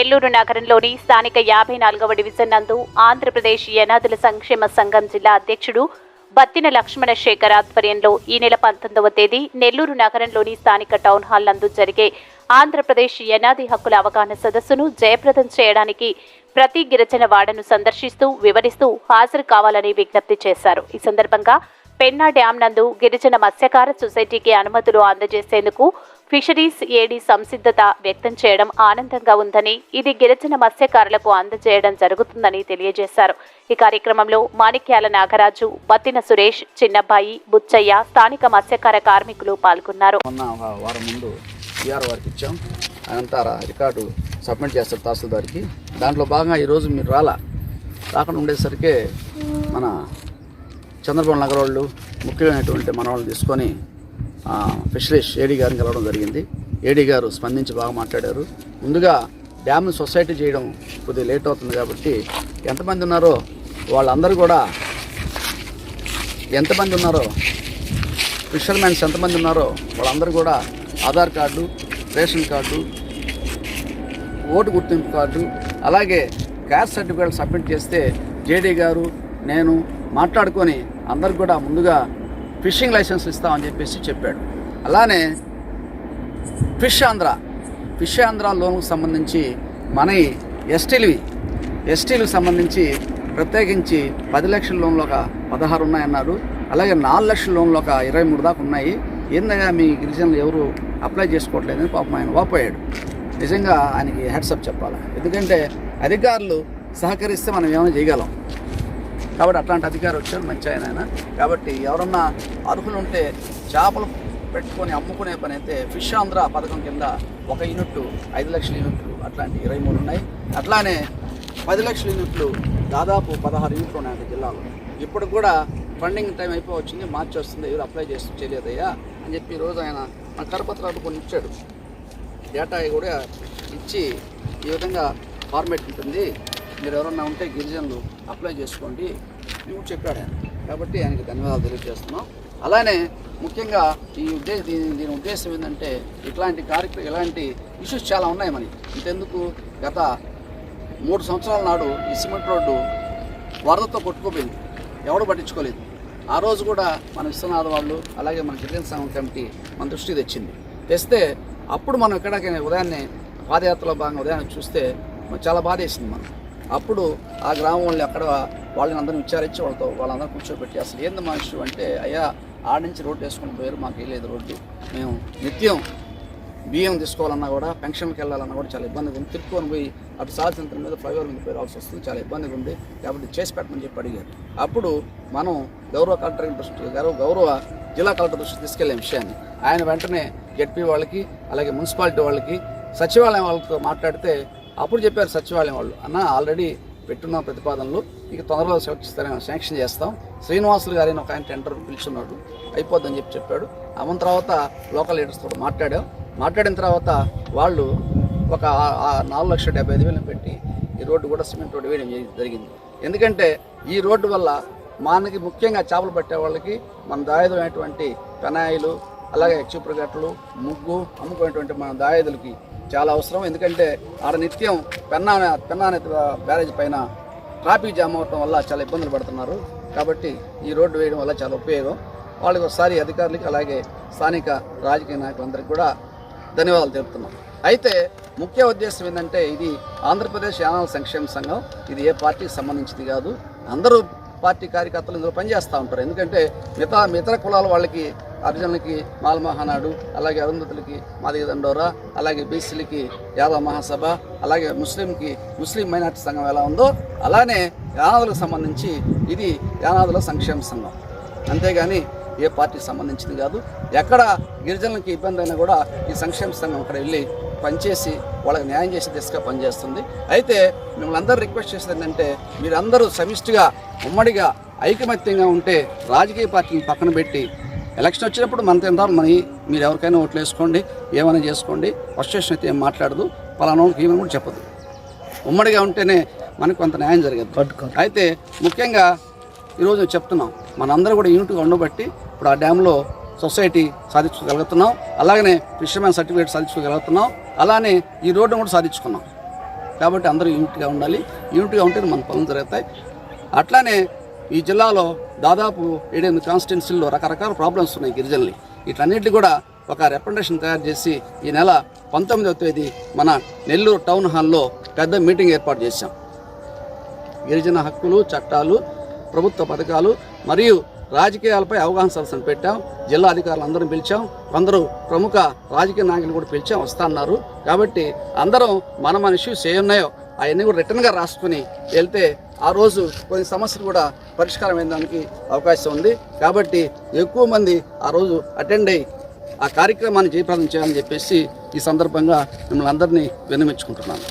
నెల్లూరు నగరంలోని స్థానిక 54వ డివిజన్ నందు ఆంధ్రప్రదేశ్ యనాదుల సంక్షేమ సంఘం జిల్లా అధ్యక్షుడు బత్తిన లక్ష్మణ శేఖర్ ఆధ్వర్యంలో ఈ నెల 19వ తేదీ నెల్లూరు నగరంలోని స్థానిక టౌన్ హాల్ నందు జరిగే ఆంధ్రప్రదేశ్ యనాది హక్కుల అవగాహన సదస్సును జయప్రదం చేయడానికి ప్రతి గిరిజన వాడను సందర్శిస్తూ వివరిస్తూ హాజరు కావాలని విజ్ఞప్తి చేశారు. ఈ సందర్భంగా పెన్నా డ్యాం నందు గిరిజన మత్స్యకార సొసైటీకి అనుమతులు అందజేసేందుకు ఫిషరీస్ ఏడీ సంసిద్ధత వ్యక్తం చేయడం ఆనందంగా ఉందని, ఇది గిరిజన మత్స్యకారులకు అందజేయడం జరుగుతుందని తెలియజేశారు. ఈ కార్యక్రమంలో మాణిక్యాల నాగరాజు, బత్తిన సురేష్, చిన్నబ్బాయి, బుచ్చయ్య, స్థానిక మత్స్యకార కార్మికులు పాల్గొన్నారు. వారం ముందు వారికి ఇచ్చాం, అదంతా రికార్డు సబ్మిట్ చేస్తారు తహసీల్దార్కి. దాంట్లో భాగంగా ఈరోజు మీరు రాకుండా ఉండేసరికి మన చంద్రబాబు నగర్ వాళ్ళు ముఖ్యమైనటువంటి మన వాళ్ళు తీసుకొని ఫిషరీస్ ఏడీ గారిని కలవడం జరిగింది. ఏడీ గారు స్పందించి బాగా మాట్లాడారు. ముందుగా డ్యామ్ను సొసైటీ చేయడం కొద్దిగా లేట్ అవుతుంది కాబట్టి ఎంతమంది ఉన్నారో వాళ్ళందరూ కూడా ఫిషర్మెన్స్ ఎంతమంది ఉన్నారో వాళ్ళందరూ కూడా Aadhaar card, ration card, vote గుర్తింపు కార్డు, అలాగే క్యాస్ట్ సర్టిఫికేట్ సబ్మిట్ చేస్తే జేడీ గారు నేను మాట్లాడుకొని అందరికి కూడా ముందుగా ఫిషింగ్ లైసెన్స్ ఇస్తామని చెప్పాడు. అలానే ఫిష్ ఆంధ్ర లోన్కు సంబంధించి మన ఎస్టీలకు సంబంధించి ప్రత్యేకించి 10 లక్షల లోన్లు ఒక 16 ఉన్నాయన్నారు. అలాగే 4 లక్షల లోన్లు ఒక 23 దాకా ఉన్నాయి. ఏందగా మీ గిరిజనులు ఎవరు అప్లై చేసుకోవట్లేదని పాపం ఆయన వాపోయాడు. నిజంగా ఆయనకి హెడ్సప్ చెప్పాలి. ఎందుకంటే అధికారులు సహకరిస్తే మనం ఏమైనా చేయగలం. కాబట్టి అట్లాంటి అధికారి వచ్చారు, మంచి ఆయన. కాబట్టి ఎవరన్నా అర్హులు ఉంటే చేపలు పెట్టుకొని అమ్ముకునే పని అయితే ఫిష్ ఆంధ్ర పథకం కింద 1 యూనిట్ 5 లక్షల యూనిట్లు అట్లాంటి 23 ఉన్నాయి. అట్లానే 10 లక్షల యూనిట్లు దాదాపు 16 యూనిట్లు ఉన్నాయి జిల్లాలో. ఇప్పుడు కూడా ఫండింగ్ టైం అయిపోవచ్చింది, మార్చి వస్తుంది, ఎవరు అప్లై చేయలేదయ్యా అని చెప్పి ఈరోజు ఆయన మన కరపత్రాలు కొన్ని ఇచ్చాడు. డేటా కూడా ఇచ్చి ఈ విధంగా ఫార్మేట్ ఉంటుంది, మీరు ఎవరన్నా ఉంటే గిరిజనులు అప్లై చేసుకోండి మేము చెప్పాడు ఆయన. కాబట్టి ఆయనకి ధన్యవాదాలు తెలియజేస్తున్నాం. అలానే ముఖ్యంగా దీని ఉద్దేశం ఏంటంటే ఇలాంటి ఇష్యూస్ చాలా ఉన్నాయి మనకి. ఇంతెందుకు గత 3 సంవత్సరాల నాడు ఈ సిమెంట్ రోడ్డు వరదతో కొట్టుకుపోయింది, ఎవడు పట్టించుకోలేదు. ఆ రోజు కూడా మన విశ్వనాథ్ వాళ్ళు అలాగే మన గిరిజన సంఘం కమిటీ మన దృష్టికి తెస్తే అప్పుడు మనం ఎక్కడికైనా ఉదయాన్నే పాదయాత్రలో భాగంగా ఉదయాన్నే చూస్తే చాలా బాధ వేసింది మనం. అప్పుడు ఆ గ్రామం వాళ్ళు అక్కడ వాళ్ళని అందరిని విచారించి వాళ్ళందరూ కూర్చోబెట్టి అసలు ఏంది మా ఇష్యూ అంటే, అయ్యా ఆడ నుంచి రోడ్డు వేసుకుని పోయారు, మాకు వేయలేదు రోడ్డు, మేము నిత్యం బియ్యం తీసుకోవాలన్నా కూడా పెన్షన్కి వెళ్ళాలన్నా కూడా చాలా ఇబ్బందిగా ఉంది, తిరుక్కొని పోయి అటు సాల్సింత మీద ఫ్లైఓవర్ మీద పోయి రావాల్సి వస్తుంది, చాలా ఇబ్బందిగా ఉంది, కాబట్టి చేసి పెట్టమని చెప్పి అడిగారు. అప్పుడు మనం గౌరవ జిల్లా కలెక్టర్ దృష్టికి తీసుకెళ్లే విషయాన్ని ఆయన వెంటనే జెడ్పీ వాళ్ళకి అలాగే మున్సిపాలిటీ వాళ్ళకి సచివాలయం వాళ్ళతో మాట్లాడితే అప్పుడు చెప్పారు సచివాలయం వాళ్ళు, అన్న ఆల్రెడీ పెట్టున్న ప్రతిపాదనలు ఇక తొందరలో శాంక్షన్ చేస్తాం, శ్రీనివాసులు గారిని ఒక ఆయన టెండర్ పిలుచున్నాడు, అయిపోద్దని చెప్పాడు. అమ్మ తర్వాత లోకల్ లీడర్స్తో మాట్లాడిన తర్వాత వాళ్ళు ఒక 4,75,000 పెట్టి ఈ రోడ్డు కూడా సిమెంట్ రోడ్డు వేయడం జరిగింది. ఎందుకంటే ఈ రోడ్డు వల్ల మనకి ముఖ్యంగా చేపలు పట్టే వాళ్ళకి మన దాయుధమైనటువంటి పెనాయిలు అలాగే చీపురు గట్టలు ముగ్గు అమ్ముకునేటువంటి మన దాయుధులకి చాలా అవసరం. ఎందుకంటే ఆడ నిత్యం పెన్నా బ్యారేజ్ పైన ట్రాఫిక్ జామ్ అవటం వల్ల చాలా ఇబ్బందులు పడుతున్నారు. కాబట్టి ఈ రోడ్డు వేయడం వల్ల చాలా ఉపయోగం. వాళ్ళకి ఒకసారి అధికారులకి అలాగే స్థానిక రాజకీయ నాయకులందరికీ కూడా ధన్యవాదాలు తెలుపుతున్నాం. అయితే ముఖ్య ఉద్దేశం ఏంటంటే ఇది ఆంధ్రప్రదేశ్ యానాదుల సంక్షేమ సంఘం, ఇది ఏ పార్టీకి సంబంధించింది కాదు. అందరూ పార్టీ కార్యకర్తలు ఇందులో పనిచేస్తూ ఉంటారు. ఎందుకంటే మిగతా కులాల వాళ్ళకి అర్జునులకి మాల మహానాడు, అలాగే అరుంధతులకి మాదిగ దండోరా, అలాగే బీసీలకి యాదవ్ మహాసభ, అలాగే ముస్లిం మైనార్టీ సంఘం ఎలా ఉందో అలానే యానాదులకు సంబంధించి ఇది యానాదుల సంక్షేమ సంఘం, అంతేగాని ఏ పార్టీకి సంబంధించింది కాదు. ఎక్కడ గిరిజనులకి ఇబ్బంది అయినా కూడా ఈ సంక్షేమ సంఘం అక్కడ వెళ్ళి పనిచేసి వాళ్ళకి న్యాయం చేసే దిశగా పనిచేస్తుంది. అయితే మిమ్మల్ని అందరూ రిక్వెస్ట్ చేసేది ఏంటంటే మీరందరూ సమిష్టిగా ఉమ్మడిగా ఐకమత్యంగా ఉంటే రాజకీయ పార్టీని పక్కన పెట్టి ఎలక్షన్ వచ్చినప్పుడు మీరు ఎవరికైనా ఓట్లు వేసుకోండి, ఏమైనా చేసుకోండి, ఫ్రస్ట్రేషన్ అయితే ఏం మాట్లాడదు, పలానాకి ఏమని కూడా చెప్పదు. ఉమ్మడిగా ఉంటేనే మనకు కొంత న్యాయం జరగదు. అయితే ముఖ్యంగా ఈరోజు చెప్తున్నాం, మనందరూ కూడా యూనిట్గా ఉండబట్టి ఇప్పుడు ఆ డ్యాంలో సొసైటీ సాధించుకోగలుగుతున్నాం, అలాగనే ఫిషర్మెన్ సర్టిఫికేట్ సాధించుకోగలుగుతున్నాం, అలానే ఈ రోడ్డును కూడా సాధించుకున్నాం. కాబట్టి అందరూ యూనిట్గా ఉండాలి. యూనిట్గా ఉంటే మన పనులు జరుగుతాయి. అట్లానే ఈ జిల్లాలో దాదాపు 7-8 కాన్స్టిట్యున్సీల్లో రకరకాల ప్రాబ్లమ్స్ ఉన్నాయి గిరిజనులు. వీటన్నిటిని కూడా ఒక రిప్రజెంటేషన్ తయారు చేసి ఈ నెల 19వ తేదీ మన నెల్లూరు టౌన్ హాల్లో పెద్ద మీటింగ్ ఏర్పాటు చేశాం. గిరిజన హక్కులు, చట్టాలు, ప్రభుత్వ పథకాలు మరియు రాజకీయాలపై అవగాహన సదస్సును పెట్టాం. జిల్లా అధికారులు అందరం పిలిచాం. కొందరు ప్రముఖ రాజకీయ నాయకులు కూడా పిలిచాం, వస్తున్నారు. కాబట్టి అందరం మన ఇష్యూస్ ఏమున్నాయో అవన్నీ కూడా రిటర్న్గా రాసుకుని వెళ్తే ఆ రోజు కొన్ని సమస్యలు కూడా పరిష్కారం అయ్యేదానికి అవకాశం ఉంది. కాబట్టి ఎక్కువ మంది ఆ రోజు అటెండ్ అయ్యి ఆ కార్యక్రమాన్ని జయప్రదం చేయాలని చెప్పేసి ఈ సందర్భంగా మిమ్మల్ని అందరినీ విన్నవించుకుంటున్నాను.